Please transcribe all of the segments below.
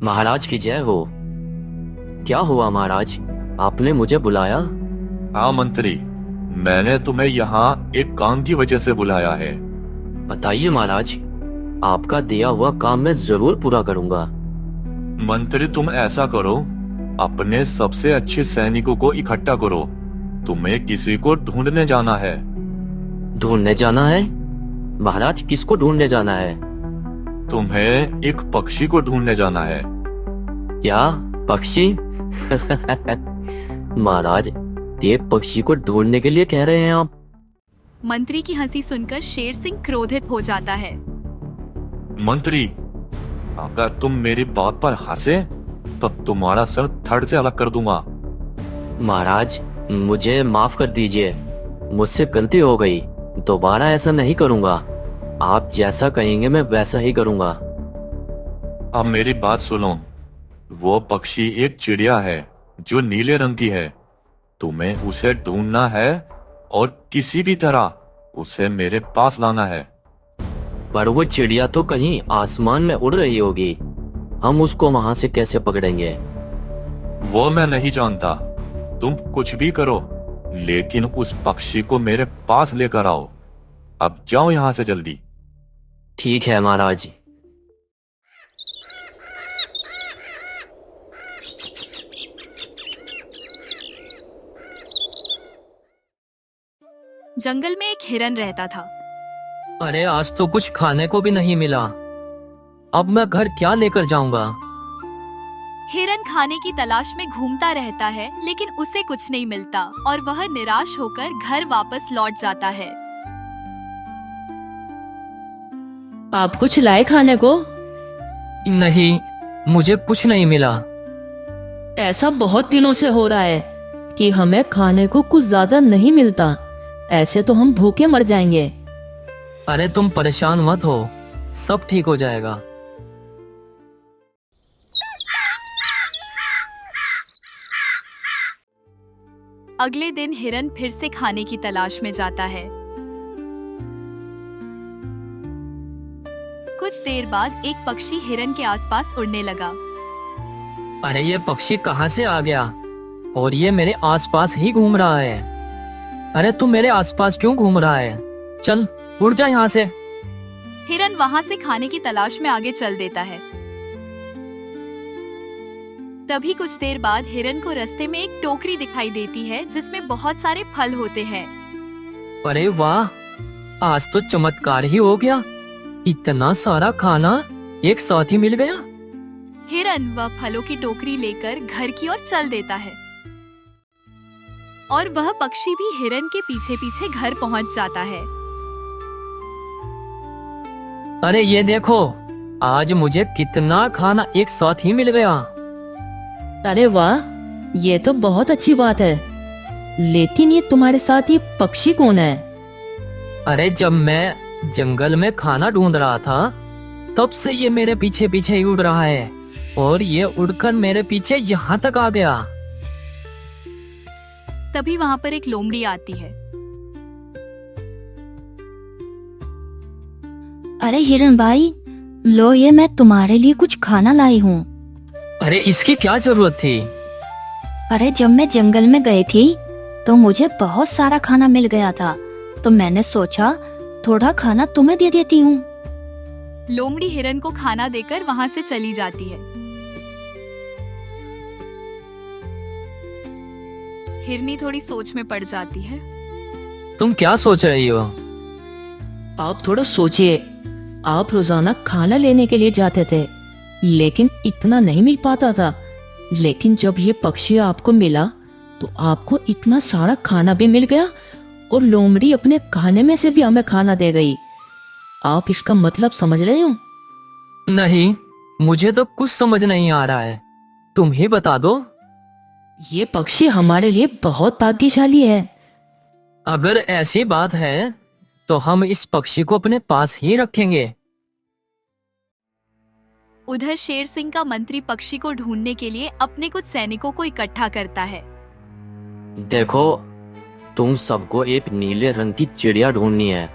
महाराज की जय हो। क्या हुआ महाराज, आपने मुझे बुलाया? हाँ मंत्री, मैंने तुम्हें यहाँ एक काम की वजह से बुलाया है। बताइए महाराज, आपका दिया हुआ काम मैं जरूर पूरा करूंगा। मंत्री तुम ऐसा करो, अपने सबसे अच्छे सैनिकों को इकट्ठा करो। तुम्हें किसी को ढूंढने जाना है। ढूंढने जाना है? महाराज किसको ढूंढने जाना है? तुम्हें एक पक्षी को ढूंढने जाना है। क्या पक्षी? महाराज, ये पक्षी को ढूंढने के लिए कह रहे हैं आप? मंत्री की हंसी सुनकर शेर सिंह क्रोधित हो जाता है। मंत्री, अगर तुम मेरी बात पर हंसे तो तुम्हारा सर धड़ से अलग कर दूंगा। महाराज मुझे माफ कर दीजिए, मुझसे गलती हो गई, दोबारा ऐसा नहीं करूंगा। आप जैसा कहेंगे मैं वैसा ही करूंगा। अब मेरी बात सुनो, वो पक्षी एक चिड़िया है जो नीले रंग की है। तुम्हें उसे ढूंढना है और किसी भी तरह उसे मेरे पास लाना है। पर वो चिड़िया तो कहीं आसमान में उड़ रही होगी, हम उसको वहां से कैसे पकड़ेंगे? वो मैं नहीं जानता, तुम कुछ भी करो, लेकिन उस पक्षी को मेरे पास लेकर आओ। अब जाओ यहां से जल्दी। ठीक है महाराज। जंगल में एक हिरन रहता था। अरे आज तो कुछ खाने को भी नहीं मिला, अब मैं घर क्या लेकर जाऊंगा? हिरन खाने की तलाश में घूमता रहता है, लेकिन उसे कुछ नहीं मिलता और वह निराश होकर घर वापस लौट जाता है। आप कुछ लाए खाने को? नहीं, मुझे कुछ नहीं मिला। ऐसा बहुत दिनों से हो रहा है कि हमें खाने को कुछ ज्यादा नहीं मिलता। ऐसे तो हम भूखे मर जाएंगे। अरे तुम परेशान मत हो, सब ठीक हो जाएगा। अगले दिन हिरन फिर से खाने की तलाश में जाता है। कुछ देर बाद एक पक्षी हिरन के आसपास उड़ने लगा। अरे ये पक्षी कहाँ से आ गया और ये मेरे आसपास ही घूम रहा है? अरे तू मेरे आसपास क्यों घूम रहा है? चल उड़ जा यहाँ से। हिरन वहां से खाने की तलाश में आगे चल देता है। तभी कुछ देर बाद हिरन को रास्ते में एक टोकरी दिखाई देती है जिसमें बहुत सारे फल होते हैं। अरे वाह, आज तो चमत्कार ही हो गया, इतना सारा खाना एक साथ ही मिल गया। हिरन वह फलों की टोकरी लेकर घर की ओर चल देता है और वह पक्षी भी हिरन के पीछे पीछे घर पहुंच जाता है। अरे ये देखो, आज मुझे कितना खाना एक साथ ही मिल गया। अरे वाह, ये तो बहुत अच्छी बात है। लेकिन ये तुम्हारे साथ ये पक्षी कौन है? अरे जब मैं जंगल में खाना ढूंढ रहा था तब से ये मेरे पीछे पीछे ही उड़ रहा है और ये उड़कर मेरे पीछे यहाँ तक आ गया। तभी वहाँ पर एक लोमड़ी आती है। अरे हिरन भाई, लो ये मैं तुम्हारे लिए कुछ खाना लाई हूँ। अरे इसकी क्या जरूरत थी? अरे जब मैं जंगल में गई थी तो मुझे बहुत सारा खाना मिल गया था, तो मैंने सोचा थोड़ा खाना तुम्हें दे देती हूँ। लोमड़ी हिरन को खाना देकर वहाँ से चली जाती है। हिरनी थोड़ी सोच में पड़ जाती है। तुम क्या सोच रही हो? आप थोड़ा सोचिए, आप रोजाना खाना लेने के लिए जाते थे, लेकिन इतना नहीं मिल पाता था। लेकिन जब ये पक्षी आपको मिला तो आपको इतना सारा खाना भी मिल गया और लोमड़ी अपने खाने में से भी हमें खाना दे गई। आप इसका मतलब समझ रहे हो? नहीं, मुझे तो कुछ समझ नहीं आ रहा है, तुम ही बता दो। ये पक्षी हमारे लिए बहुत भाग्यशाली है। अगर ऐसी बात है तो हम इस पक्षी को अपने पास ही रखेंगे। उधर शेर सिंह का मंत्री पक्षी को ढूंढने के लिए अपने कुछ सैनिकों को इकट्ठा करता है। देखो, तुम सबको एक नीले रंग की चिड़िया ढूंढनी है।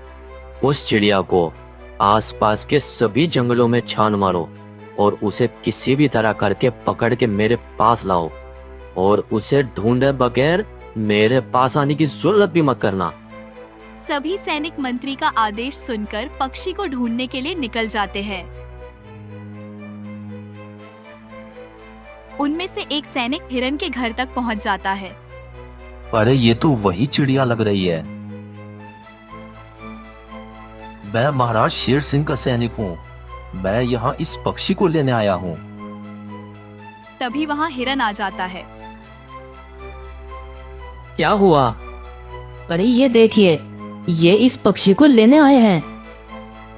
उस चिड़िया को आसपास के सभी जंगलों में छान मारो और उसे किसी भी तरह करके पकड़ के मेरे पास लाओ, और उसे ढूंढे बगैर मेरे पास आने की जरूरत भी मत करना। सभी सैनिक मंत्री का आदेश सुनकर पक्षी को ढूंढने के लिए निकल जाते हैं। उनमें से एक सैनिक हिरन के घर तक पहुंच जाता है। अरे ये तो वही चिड़िया लग रही है। मैं महाराज शेर सिंह का सैनिक हूँ। मैं यहाँ इस पक्षी को लेने आया हूँ। तभी वहाँ हिरन आ जाता है। क्या हुआ? अरे ये देखिए, ये इस पक्षी को लेने आए हैं।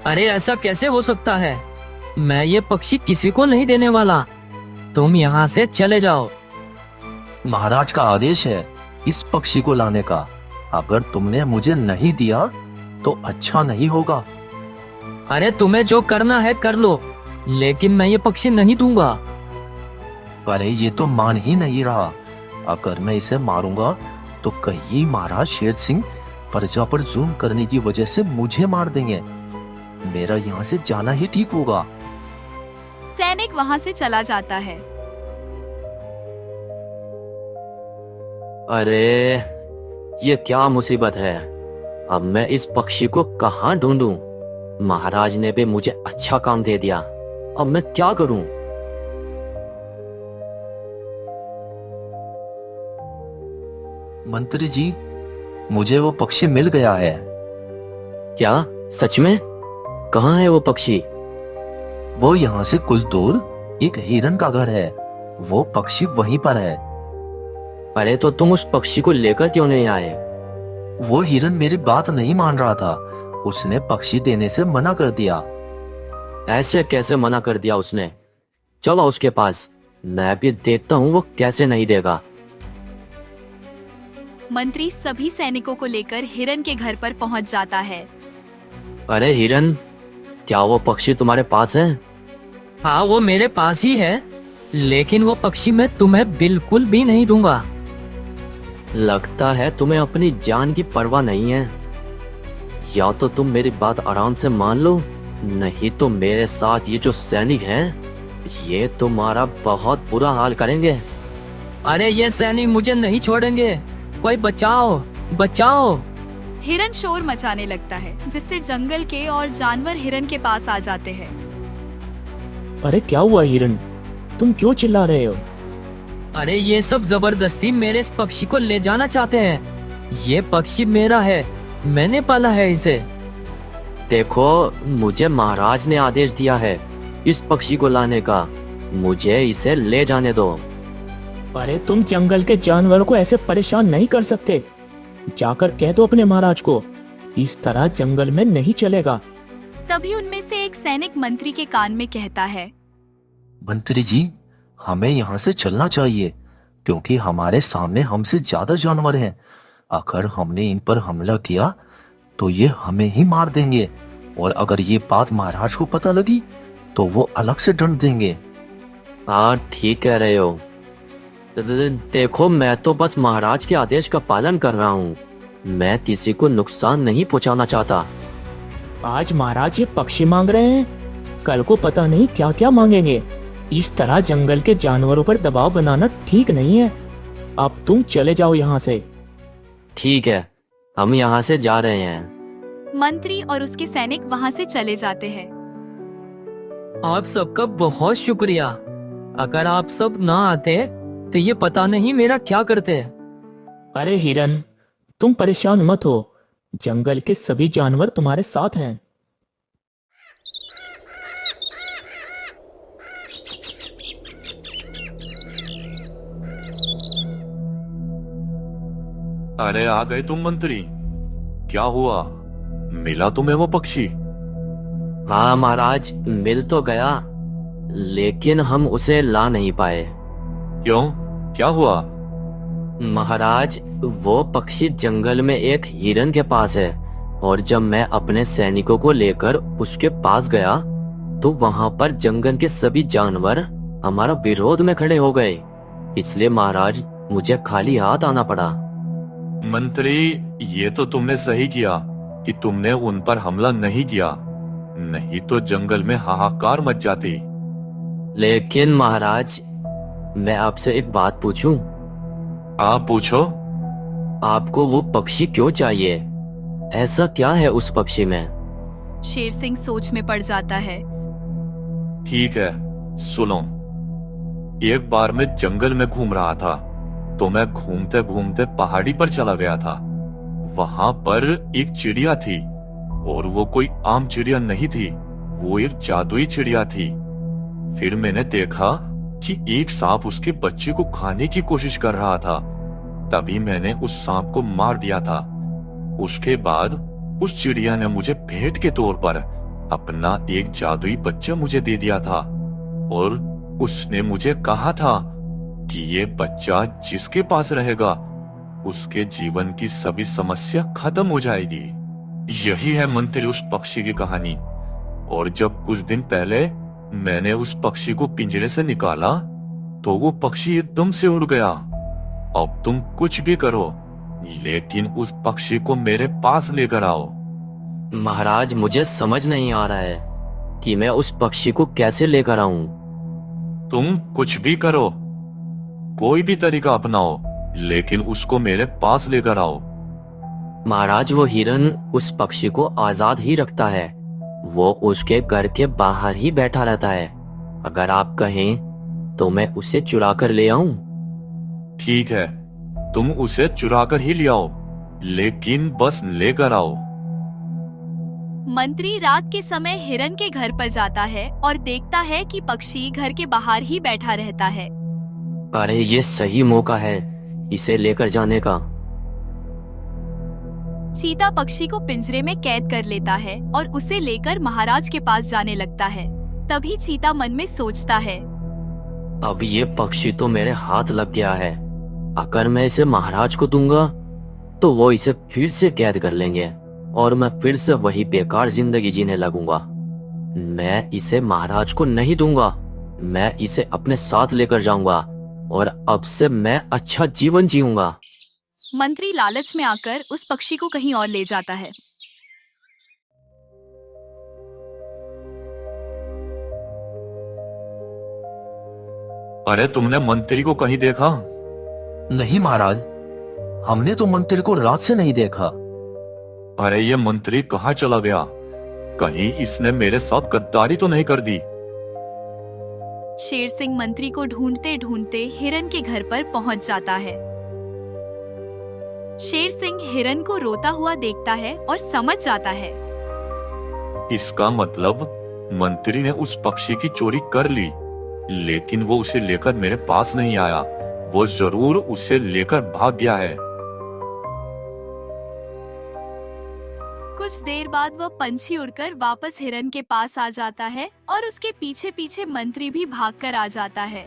अरे ऐसा कैसे हो सकता है? मैं ये पक्षी किसी को नहीं देने वाला। तुम यहाँ से चले जाओ। महाराज का आदेश है इस पक्षी को लाने का। अगर तुमने मुझे नहीं दिया तो अच्छा नहीं होगा। अरे तुम्हें जो करना है कर लो, लेकिन मैं ये पक्षी नहीं दूंगा। अरे ये तो मान ही नहीं रहा। अगर मैं इसे मारूंगा तो कहीं महाराज शेर सिंह प्रजा पर जुल्म करने की वजह से मुझे मार देंगे। मेरा यहाँ से जाना ही ठीक होगा। सैनिक वहाँ से चला जाता है। अरे ये क्या मुसीबत है। अब मैं इस पक्षी को कहाँ ढूंढूं? महाराज ने भी मुझे अच्छा काम दे दिया। अब मैं क्या करूं? मंत्री जी, मुझे वो पक्षी मिल गया है। क्या सच में? कहाँ है वो पक्षी? वो यहाँ से कुछ दूर एक हिरन का घर है। वो पक्षी वहीं पर है। अरे तो तुम उस पक्षी को लेकर क्यों नहीं आए? वो हिरन मेरी बात नहीं मान रहा था। उसने पक्षी देने से मना कर दिया। ऐसे कैसे मना कर दिया उसने? चलो उसके पास, मैं भी देखता हूँ वो कैसे नहीं देगा। मंत्री सभी सैनिकों को लेकर हिरन के घर पर पहुंच जाता है। अरे हिरन, क्या वो पक्षी तुम्हारे पास है? हाँ वो मेरे पास ही है, लेकिन वो पक्षी मैं तुम्हें बिल्कुल भी नहीं दूंगा। लगता है तुम्हें अपनी जान की परवाह नहीं है। या तो तुम मेरी बात आराम से मान लो, नहीं तो मेरे साथ ये जो सैनिक हैं, ये तुम्हारा बहुत बुरा हाल करेंगे। अरे ये सैनिक मुझे नहीं छोड़ेंगे। कोई बचाओ, बचाओ। हिरन शोर मचाने लगता है, जिससे जंगल के और जानवर हिरन के पास आ जाते हैं। अरे क्या हुआ हिरन, तुम क्यों चिल्ला रहे हो? अरे ये सब जबरदस्ती मेरे इस पक्षी को ले जाना चाहते हैं। ये पक्षी मेरा है, मैंने पाला है इसे। देखो, मुझे महाराज ने आदेश दिया है इस पक्षी को लाने का। मुझे इसे ले जाने दो। अरे तुम जंगल के जानवरों को ऐसे परेशान नहीं कर सकते। जाकर कह दो अपने महाराज को, इस तरह जंगल में नहीं चलेगा। तभी उनमें से एक सैनिक मंत्री के कान में कहता है, मंत्री जी, हमें यहाँ से चलना चाहिए, क्योंकि हमारे सामने हमसे ज्यादा जानवर हैं। अगर हमने इन पर हमला किया तो ये हमें ही मार देंगे, और अगर ये बात महाराज को पता लगी तो वो अलग से दंड देंगे। हाँ ठीक कह रहे हो। देखो, मैं तो बस महाराज के आदेश का पालन कर रहा हूँ। मैं किसी को नुकसान नहीं पहुँचाना चाहता। आज महाराज ये पक्षी मांग रहे हैं, कल को पता नहीं क्या क्या मांगेंगे। इस तरह जंगल के जानवरों पर दबाव बनाना ठीक नहीं है। अब तुम चले जाओ यहाँ से। ठीक है, हम यहाँ से जा रहे हैं। मंत्री और उसके सैनिक वहाँ से चले जाते हैं। आप सबका बहुत शुक्रिया। अगर आप सब ना आते तो ये पता नहीं मेरा क्या करते। अरे हिरन, तुम परेशान मत हो, जंगल के सभी जानवर तुम्हारे साथ हैं। अरे आ गए तुम मंत्री। क्या हुआ, मिला तुम्हें वो पक्षी? हाँ महाराज, मिल तो गया, लेकिन हम उसे ला नहीं पाए। क्यों, क्या हुआ? महाराज, वो पक्षी जंगल में एक हिरन के पास है, और जब मैं अपने सैनिकों को लेकर उसके पास गया तो वहां पर जंगल के सभी जानवर हमारा विरोध में खड़े हो गए। इसलिए महाराज, मुझे खाली हाथ आना पड़ा। मंत्री, ये तो तुमने सही किया कि तुमने उन पर हमला नहीं किया, नहीं तो जंगल में हाहाकार मच जाती। लेकिन महाराज, मैं आपसे एक बात पूछूं? आप पूछो। आपको वो पक्षी क्यों चाहिए? ऐसा क्या है उस पक्षी में? शेर सिंह सोच में पड़ जाता है। ठीक है, सुनो। एक बार मैं जंगल में घूम रहा था, तो मैं घूमते घूमते पहाड़ी पर चला गया था। वहां पर एक चिड़िया थी, और वो कोई आम चिड़िया नहीं थी, वो एक जादुई चिड़िया थी। फिर मैंने देखा कि एक सांप उसके बच्चे को खाने की कोशिश कर रहा था। तभी मैंने उस सांप को मार दिया था। उसके बाद उस चिड़िया ने मुझे भेंट के तौर पर अपना एक जादुई बच्चा मुझे दे दिया था, और उसने मुझे कहा था कि ये बच्चा जिसके पास रहेगा उसके जीवन की सभी समस्या खत्म हो जाएगी। यही है मंत्री उस पक्षी की कहानी। और जब कुछ दिन पहले मैंने उस पक्षी को पिंजरे से निकाला, तो वो पक्षी एकदम से उड़ गया। अब तुम कुछ भी करो, लेकिन उस पक्षी को मेरे पास लेकर आओ। महाराज, मुझे समझ नहीं आ रहा है कि मैं उस पक्षी को कैसे लेकर आऊं। तुम कुछ भी करो, कोई भी तरीका अपनाओ, लेकिन उसको मेरे पास लेकर आओ। महाराज, वो हिरन उस पक्षी को आजाद ही रखता है। वो उसके घर के बाहर ही बैठा रहता है। अगर आप कहें तो मैं उसे चुरा कर ले आऊं। ठीक है, तुम उसे चुरा कर ही ले आओ, लेकिन बस लेकर आओ। मंत्री रात के समय हिरन के घर पर जाता है और देखता है कि पक्षी घर के बाहर ही बैठा रहता है। अरे, ये सही मौका है इसे लेकर जाने का। चीता पक्षी को पिंजरे में कैद कर लेता है और उसे लेकर महाराज के पास जाने लगता है। तभी चीता मन में सोचता है, अब ये पक्षी तो मेरे हाथ लग गया है। अगर मैं इसे महाराज को दूंगा तो वो इसे फिर से कैद कर लेंगे और मैं फिर से वही बेकार जिंदगी जीने लगूंगा। मैं इसे महाराज को नहीं दूंगा, मैं इसे अपने साथ लेकर जाऊंगा और अब से मैं अच्छा जीवन जीऊंगा। मंत्री लालच में आकर उस पक्षी को कहीं और ले जाता है। अरे, तुमने मंत्री को कहीं देखा? नहीं महाराज, हमने तो मंत्री को रात से नहीं देखा। अरे, ये मंत्री कहाँ चला गया? कहीं इसने मेरे साथ गद्दारी तो नहीं कर दी? शेर सिंह मंत्री को ढूंढते ढूंढते हिरन के घर पर पहुंच जाता है। शेर सिंह हिरन को रोता हुआ देखता है और समझ जाता है। इसका मतलब मंत्री ने उस पक्षी की चोरी कर ली, लेकिन वो उसे लेकर मेरे पास नहीं आया। वो जरूर उसे लेकर भाग गया है। कुछ देर बाद वह पंछी उड़कर वापस हिरन के पास आ जाता है और उसके पीछे पीछे मंत्री भी भागकर आ जाता है।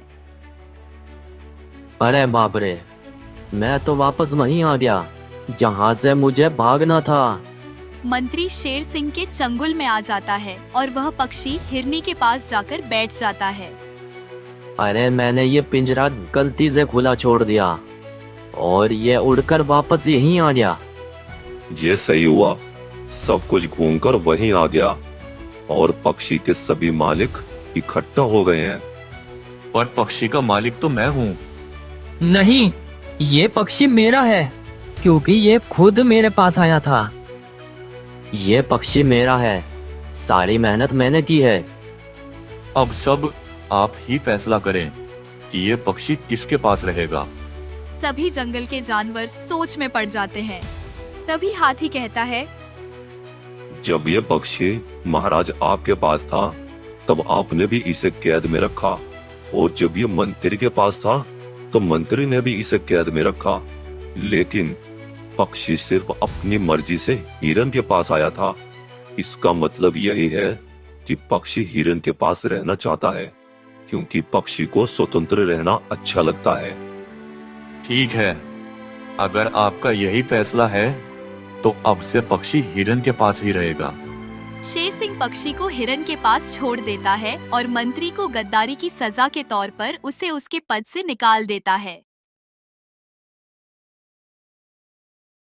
अरे बाप रे, मैं तो वापस वहीं आ गया जहां से मुझे भागना था। मंत्री शेर सिंह के चंगुल में आ जाता है और वह पक्षी हिरनी के पास जाकर बैठ जाता है। अरे, मैंने ये पिंजरा गलती से खुला छोड़ दिया और ये उड़कर वापस यहीं आ गया। ये सही हुआ, सब कुछ घूमकर वहीं आ गया और पक्षी के सभी मालिक इकट्ठा हो गए हैं। पर पक्षी का मालिक तो मैं हूँ। नहीं, ये पक्षी मेरा है, क्योंकि ये खुद मेरे पास आया था। ये पक्षी मेरा है, सारी मेहनत मैंने की है। अब सब आप ही फैसला करें कि ये पक्षी किसके पास रहेगा। सभी जंगल के जानवर सोच में पड़ जाते हैं। तभी हाथी कहता है, जब ये पक्षी महाराज आपके पास था तब आपने भी इसे कैद में रखा, और जब ये मंत्री के पास था तो मंत्री ने भी इसे कैद में रखा। लेकिन पक्षी सिर्फ अपनी मर्जी से हिरन के पास आया था। इसका मतलब यही है कि पक्षी हिरन के पास रहना चाहता है, क्योंकि पक्षी को स्वतंत्र रहना अच्छा लगता है। ठीक है, अगर आपका यही फैसला है तो अब से पक्षी हिरन के पास ही रहेगा। शेर सिंह पक्षी को हिरन के पास छोड़ देता है और मंत्री को गद्दारी की सजा के तौर पर उसे उसके पद से निकाल देता है।